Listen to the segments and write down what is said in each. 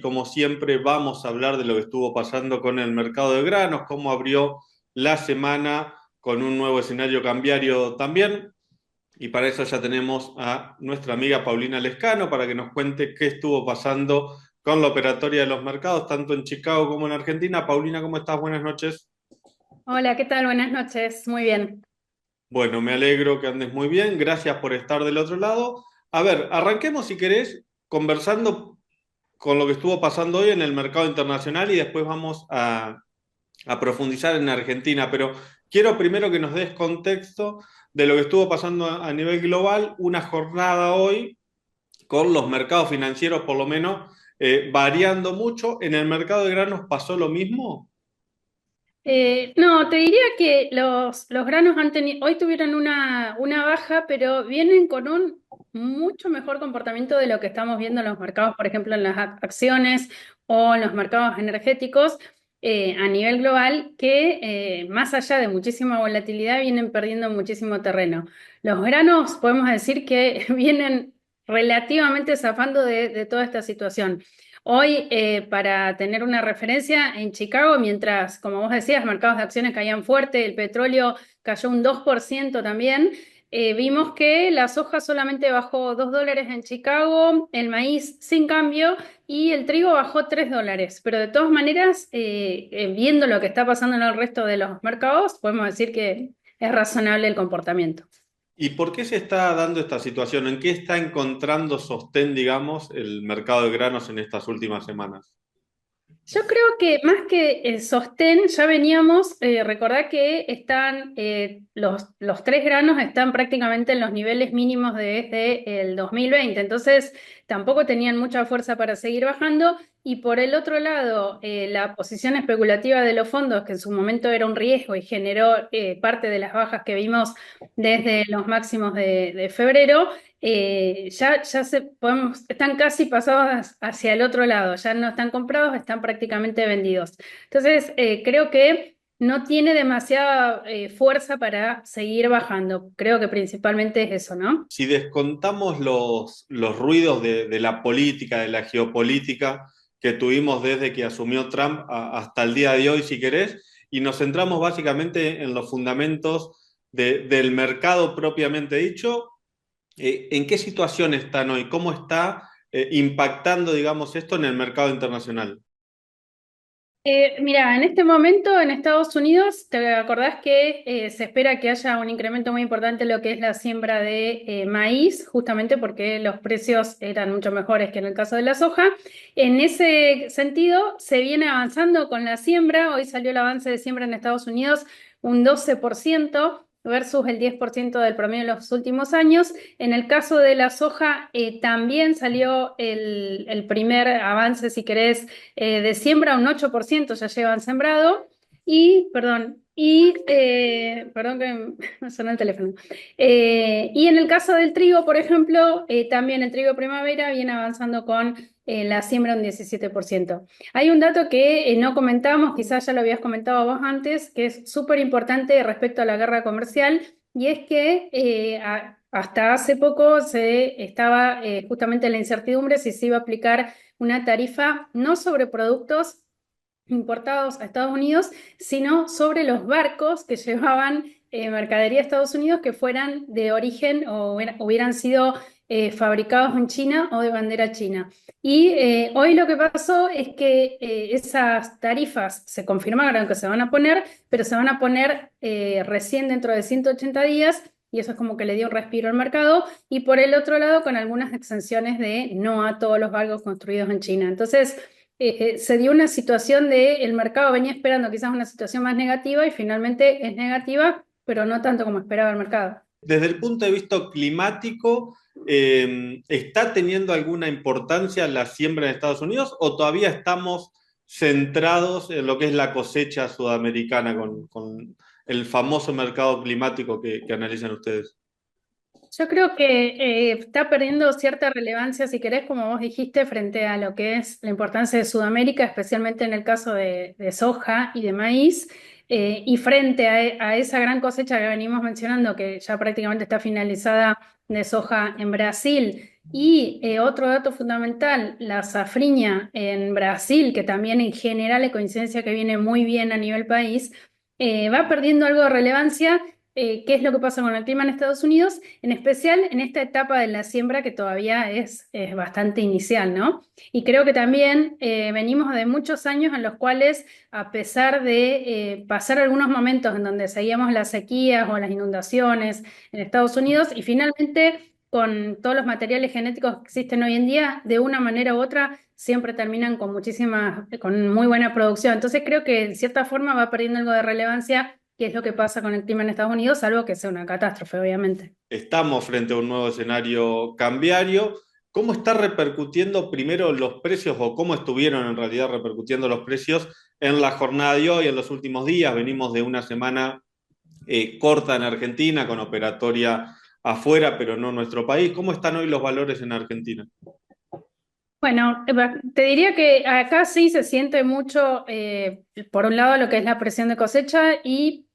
como siempre vamos a hablar de lo que estuvo pasando con el mercado de granos, cómo abrió la semana con un nuevo escenario cambiario también. Y para eso ya tenemos a nuestra amiga Paulina Lescano para que nos cuente qué estuvo pasando con la operatoria de los mercados, tanto en Chicago como en Argentina. Paulina, ¿cómo estás? Buenas noches. Hola, ¿qué tal? Buenas noches. Muy bien. Bueno, me alegro que andes muy bien. Gracias por estar del otro lado. A ver, arranquemos si querés conversando con lo que estuvo pasando hoy en el mercado internacional y después vamos a profundizar en Argentina. Pero quiero primero que nos des contexto de lo que estuvo pasando a nivel global, una jornada hoy con los mercados financieros por lo menos variando mucho. ¿En el mercado de granos pasó lo mismo? No, te diría que los granos hoy tuvieron una baja, pero vienen con un mucho mejor comportamiento de lo que estamos viendo en los mercados, por ejemplo, en las acciones o en los mercados energéticos a nivel global, que más allá de muchísima volatilidad, vienen perdiendo muchísimo terreno. Los granos, podemos decir que vienen relativamente zafando de toda esta situación. Hoy, para tener una referencia, en Chicago, mientras, como vos decías, mercados de acciones caían fuerte, el petróleo cayó un 2% también, vimos que la soja solamente bajó $2 en Chicago, el maíz sin cambio y el trigo bajó $3. Pero de todas maneras, viendo lo que está pasando en el resto de los mercados, podemos decir que es razonable el comportamiento. ¿Y por qué se está dando esta situación? ¿En qué está encontrando sostén, digamos, el mercado de granos en estas últimas semanas? Yo creo que más que el sostén, ya veníamos, recordá que están los tres granos están prácticamente en los niveles mínimos desde el 2020, entonces tampoco tenían mucha fuerza para seguir bajando. Y por el otro lado, la posición especulativa de los fondos, que en su momento era un riesgo y generó parte de las bajas que vimos desde los máximos de febrero, están casi pasados hacia el otro lado, ya no están comprados, están prácticamente vendidos. Entonces, creo que no tiene demasiada fuerza para seguir bajando. Creo que principalmente es eso, ¿no? Si descontamos los ruidos de la política, de la geopolítica que tuvimos desde que asumió Trump hasta el día de hoy, si querés, y nos centramos básicamente en los fundamentos del mercado propiamente dicho, ¿en qué situación están hoy? ¿Cómo está impactando, digamos, esto en el mercado internacional? Mira, en este momento en Estados Unidos, ¿te acordás que se espera que haya un incremento muy importante en lo que es la siembra de maíz, justamente porque los precios eran mucho mejores que en el caso de la soja? En ese sentido, se viene avanzando con la siembra. Hoy salió el avance de siembra en Estados Unidos un 12% versus el 10% del promedio de los últimos años. En el caso de la soja, también salió el primer avance, si querés, de siembra, un 8% ya llevan sembrado. Perdón que me sonó el teléfono. Y en el caso del trigo, por ejemplo, también el trigo primavera viene avanzando con la siembra un 17%. Hay un dato que no comentamos, quizás ya lo habías comentado vos antes, que es súper importante respecto a la guerra comercial, y es que hasta hace poco se estaba justamente la incertidumbre si se iba a aplicar una tarifa no sobre productos importados a Estados Unidos, sino sobre los barcos que llevaban mercadería a Estados Unidos que fueran de origen o hubieran sido fabricados en China o de bandera china. Y hoy lo que pasó es que esas tarifas se confirmaron que se van a poner, pero se van a poner recién dentro de 180 días. Y eso es como que le dio un respiro al mercado. Y por el otro lado, con algunas exenciones de no a todos los barcos construidos en China. Entonces, se dio una situación de el mercado venía esperando quizás una situación más negativa y finalmente es negativa, pero no tanto como esperaba el mercado. Desde el punto de vista climático, ¿está teniendo alguna importancia la siembra en Estados Unidos o todavía estamos centrados en lo que es la cosecha sudamericana con el famoso mercado climático que analizan ustedes? Yo creo que está perdiendo cierta relevancia, si querés, como vos dijiste, frente a lo que es la importancia de Sudamérica, especialmente en el caso de soja y de maíz, y frente a esa gran cosecha que venimos mencionando, que ya prácticamente está finalizada de soja en Brasil Y otro dato fundamental, la safriña en Brasil, que también en general es coincidencia que viene muy bien a nivel país, va perdiendo algo de relevancia. ¿Qué es lo que pasa con el clima en Estados Unidos? En especial en esta etapa de la siembra que todavía es bastante inicial, ¿no? Y creo que también venimos de muchos años en los cuales, a pesar de pasar algunos momentos en donde seguíamos las sequías o las inundaciones en Estados Unidos, y finalmente con todos los materiales genéticos que existen hoy en día, de una manera u otra, siempre terminan con con muy buena producción. Entonces creo que de cierta forma va perdiendo algo de relevancia, que es lo que pasa con el clima en Estados Unidos, salvo que sea una catástrofe, obviamente. Estamos frente a un nuevo escenario cambiario. ¿Cómo está repercutiendo primero los precios o cómo estuvieron en realidad repercutiendo los precios en la jornada de hoy, en los últimos días? Venimos de una semana corta en Argentina, con operatoria afuera, pero no en nuestro país. ¿Cómo están hoy los valores en Argentina? Bueno, te diría que acá sí se siente mucho, por un lado, lo que es la presión de cosecha y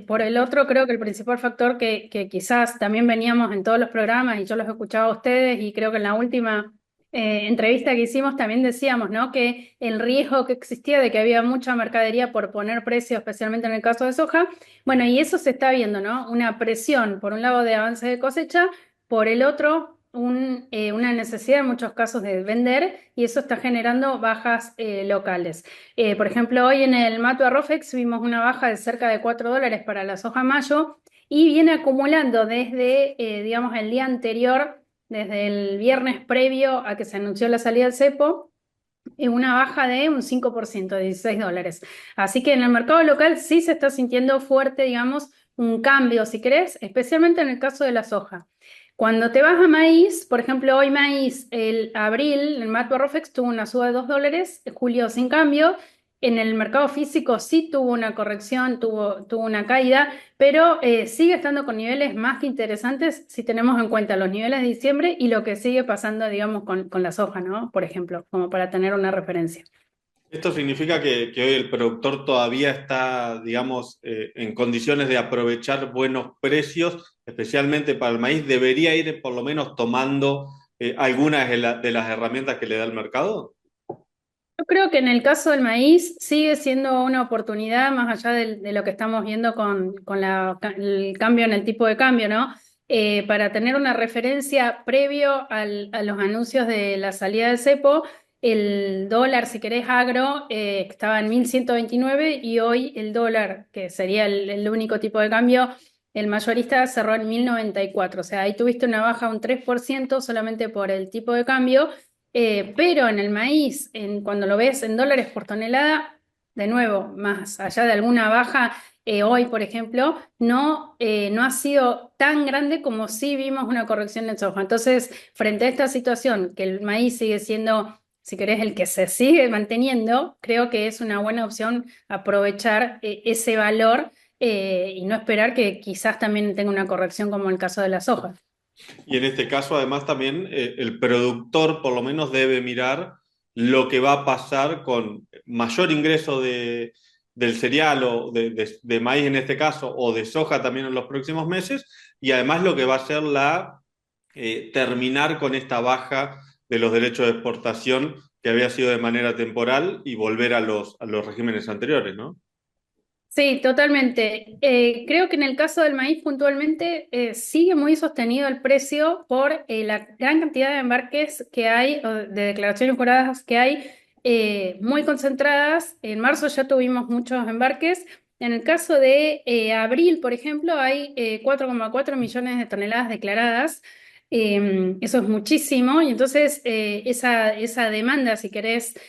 por el otro, creo que el principal factor que quizás también veníamos en todos los programas y yo los escuchaba a ustedes y creo que en la última entrevista que hicimos también decíamos, ¿no? Que el riesgo que existía de que había mucha mercadería por poner precio, especialmente en el caso de soja, bueno, y eso se está viendo, ¿no? Una presión, por un lado, de avance de cosecha, por el otro una necesidad en muchos casos de vender y eso está generando bajas locales. Por ejemplo, hoy en el Matua Rofex vimos una baja de cerca de $4 para la soja mayo y viene acumulando desde, digamos, el día anterior, desde el viernes previo a que se anunció la salida del cepo, una baja de un 5%, de $16. Así que en el mercado local sí se está sintiendo fuerte, digamos, un cambio, si querés, especialmente en el caso de la soja. Cuando te vas a maíz, por ejemplo, hoy maíz, el abril, el Matua Rofex tuvo una suba de $2, julio sin cambio. En el mercado físico sí tuvo una corrección, tuvo una caída, pero sigue estando con niveles más que interesantes si tenemos en cuenta los niveles de diciembre y lo que sigue pasando, digamos, con la soja, ¿no? Por ejemplo, como para tener una referencia. Esto significa que hoy el productor todavía está, digamos, en condiciones de aprovechar buenos precios, especialmente para el maíz. ¿Debería ir por lo menos tomando algunas de las herramientas que le da el mercado? Yo creo que en el caso del maíz sigue siendo una oportunidad más allá de lo que estamos viendo con el cambio en el tipo de cambio, ¿no? Para tener una referencia previo a los anuncios de la salida del cepo, el dólar, si querés, agro, estaba en 1.129 y hoy el dólar, que sería el único tipo de cambio, el mayorista cerró en 1.094. O sea, ahí tuviste una baja de un 3% solamente por el tipo de cambio. Pero en el maíz, cuando lo ves en dólares por tonelada, de nuevo, más allá de alguna baja, hoy, por ejemplo, no ha sido tan grande como si vimos una corrección en soja. Entonces, frente a esta situación, que el maíz sigue siendo, si querés, el que se sigue manteniendo, creo que es una buena opción aprovechar ese valor y no esperar que quizás también tenga una corrección como el caso de la soja. Y en este caso, además, también el productor por lo menos debe mirar lo que va a pasar con mayor ingreso del cereal o de maíz en este caso, o de soja también en los próximos meses, y además lo que va a ser terminar con esta baja de los derechos de exportación que había sido de manera temporal y volver a los regímenes anteriores, ¿no? Sí, totalmente. Creo que en el caso del maíz puntualmente sigue muy sostenido el precio por la gran cantidad de embarques que hay, o de declaraciones juradas que hay, muy concentradas. En marzo ya tuvimos muchos embarques. En el caso de abril, por ejemplo, hay 4,4 millones de toneladas declaradas. Eso es muchísimo y entonces esa demanda, si querés,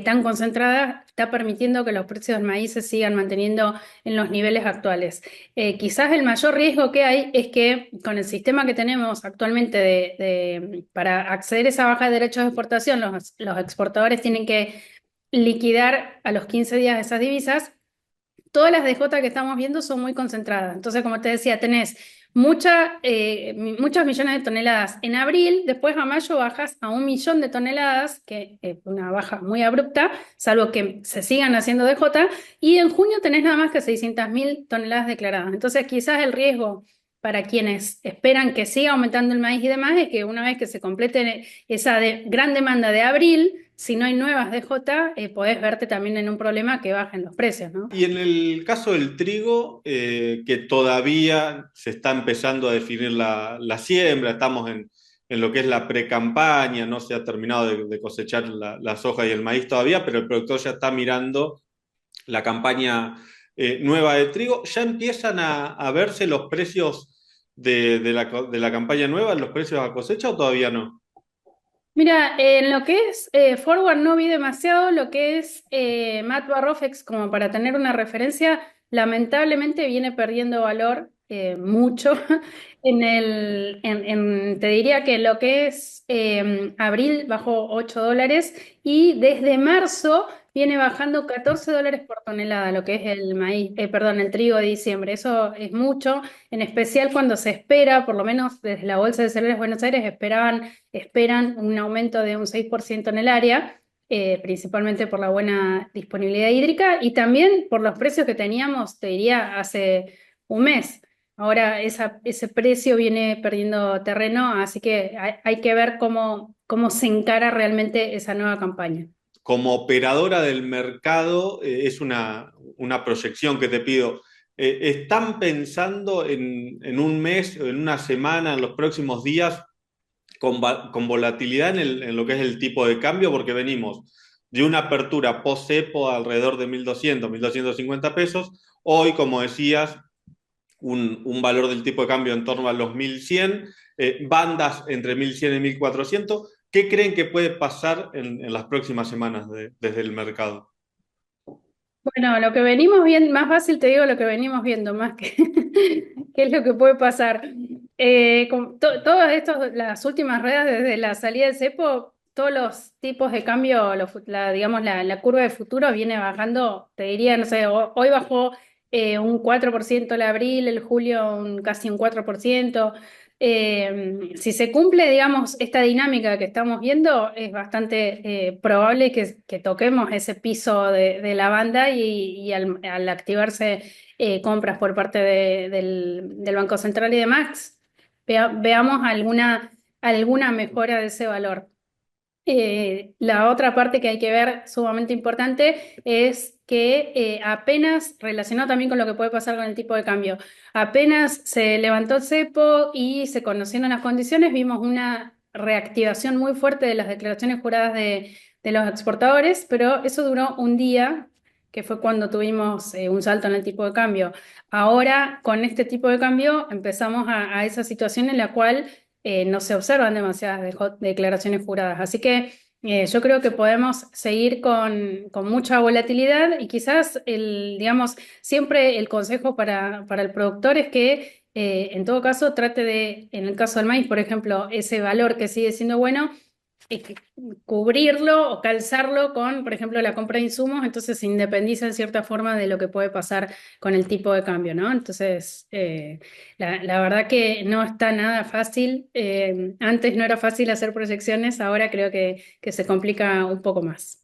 tan concentrada, está permitiendo que los precios del maíz se sigan manteniendo en los niveles actuales. Quizás el mayor riesgo que hay es que con el sistema que tenemos actualmente para acceder a esa baja de derechos de exportación, los exportadores tienen que liquidar a los 15 días esas divisas. Todas las DJ que estamos viendo son muy concentradas. Entonces, como te decía, tenés muchos millones de toneladas en abril, después a mayo bajas a 1 millón de toneladas, que es una baja muy abrupta, salvo que se sigan haciendo DJ, y en junio tenés nada más que 600.000 toneladas declaradas. Entonces, quizás el riesgo para quienes esperan que siga aumentando el maíz y demás, es que una vez que se complete esa gran demanda de abril, si no hay nuevas DJ, podés verte también en un problema que bajen los precios, ¿no? Y en el caso del trigo, que todavía se está empezando a definir la siembra, estamos en lo que es la pre-campaña, no se ha terminado de cosechar la soja y el maíz todavía, pero el productor ya está mirando la campaña nueva de trigo. ¿Ya empiezan a verse los precios de la campaña nueva, los precios a cosecha o todavía no? Mira, en lo que es Forward no vi demasiado, lo que es Matt Barrofex, como para tener una referencia, lamentablemente viene perdiendo valor mucho. Te diría que lo que es abril bajó $8 y desde marzo viene bajando $14 por tonelada, lo que es el maíz, perdón, el trigo de diciembre. Eso es mucho, en especial cuando se espera, por lo menos desde la Bolsa de Cereales de Buenos Aires, esperan un aumento de un 6% en el área, principalmente por la buena disponibilidad hídrica y también por los precios que teníamos, te diría, hace un mes. Ahora ese precio viene perdiendo terreno, así que hay que ver cómo se encara realmente esa nueva campaña. Como operadora del mercado, es una proyección que te pido. ¿Están pensando en un mes, en una semana, en los próximos días, con volatilidad en lo que es el tipo de cambio? Porque venimos de una apertura post-cepo alrededor de 1.200, 1.250 pesos. Hoy, como decías, un valor del tipo de cambio en torno a los 1.100, bandas entre 1.100 y 1.400. ¿Qué creen que puede pasar en las próximas semanas desde el mercado? Bueno, lo que venimos viendo, más fácil te digo lo que venimos viendo, más que qué es lo que puede pasar. Todas estas, las últimas ruedas desde la salida del cepo, todos los tipos de cambio, digamos, la curva de futuro viene bajando, te diría, no sé, hoy bajó un 4% el abril, el julio casi un 4%. Si se cumple, digamos, esta dinámica que estamos viendo, es bastante probable que toquemos ese piso de la banda y al activarse compras por parte del Banco Central y demás, veamos alguna mejora de ese valor. La otra parte que hay que ver, sumamente importante, es que apenas, relacionado también con lo que puede pasar con el tipo de cambio, apenas se levantó el cepo y se conocieron las condiciones, vimos una reactivación muy fuerte de las declaraciones juradas de los exportadores, pero eso duró un día, que fue cuando tuvimos un salto en el tipo de cambio. Ahora, con este tipo de cambio, empezamos a esa situación en la cual no se observan demasiadas declaraciones juradas. Así que yo creo que podemos seguir con mucha volatilidad y quizás digamos, siempre el consejo para el productor es que en todo caso trate de, en el caso del maíz, por ejemplo, ese valor que sigue siendo bueno, eh, cubrirlo o calzarlo con, por ejemplo, la compra de insumos, entonces se independiza en cierta forma de lo que puede pasar con el tipo de cambio, ¿no? Entonces, la verdad que no está nada fácil. Antes no era fácil hacer proyecciones, ahora creo que se complica un poco más.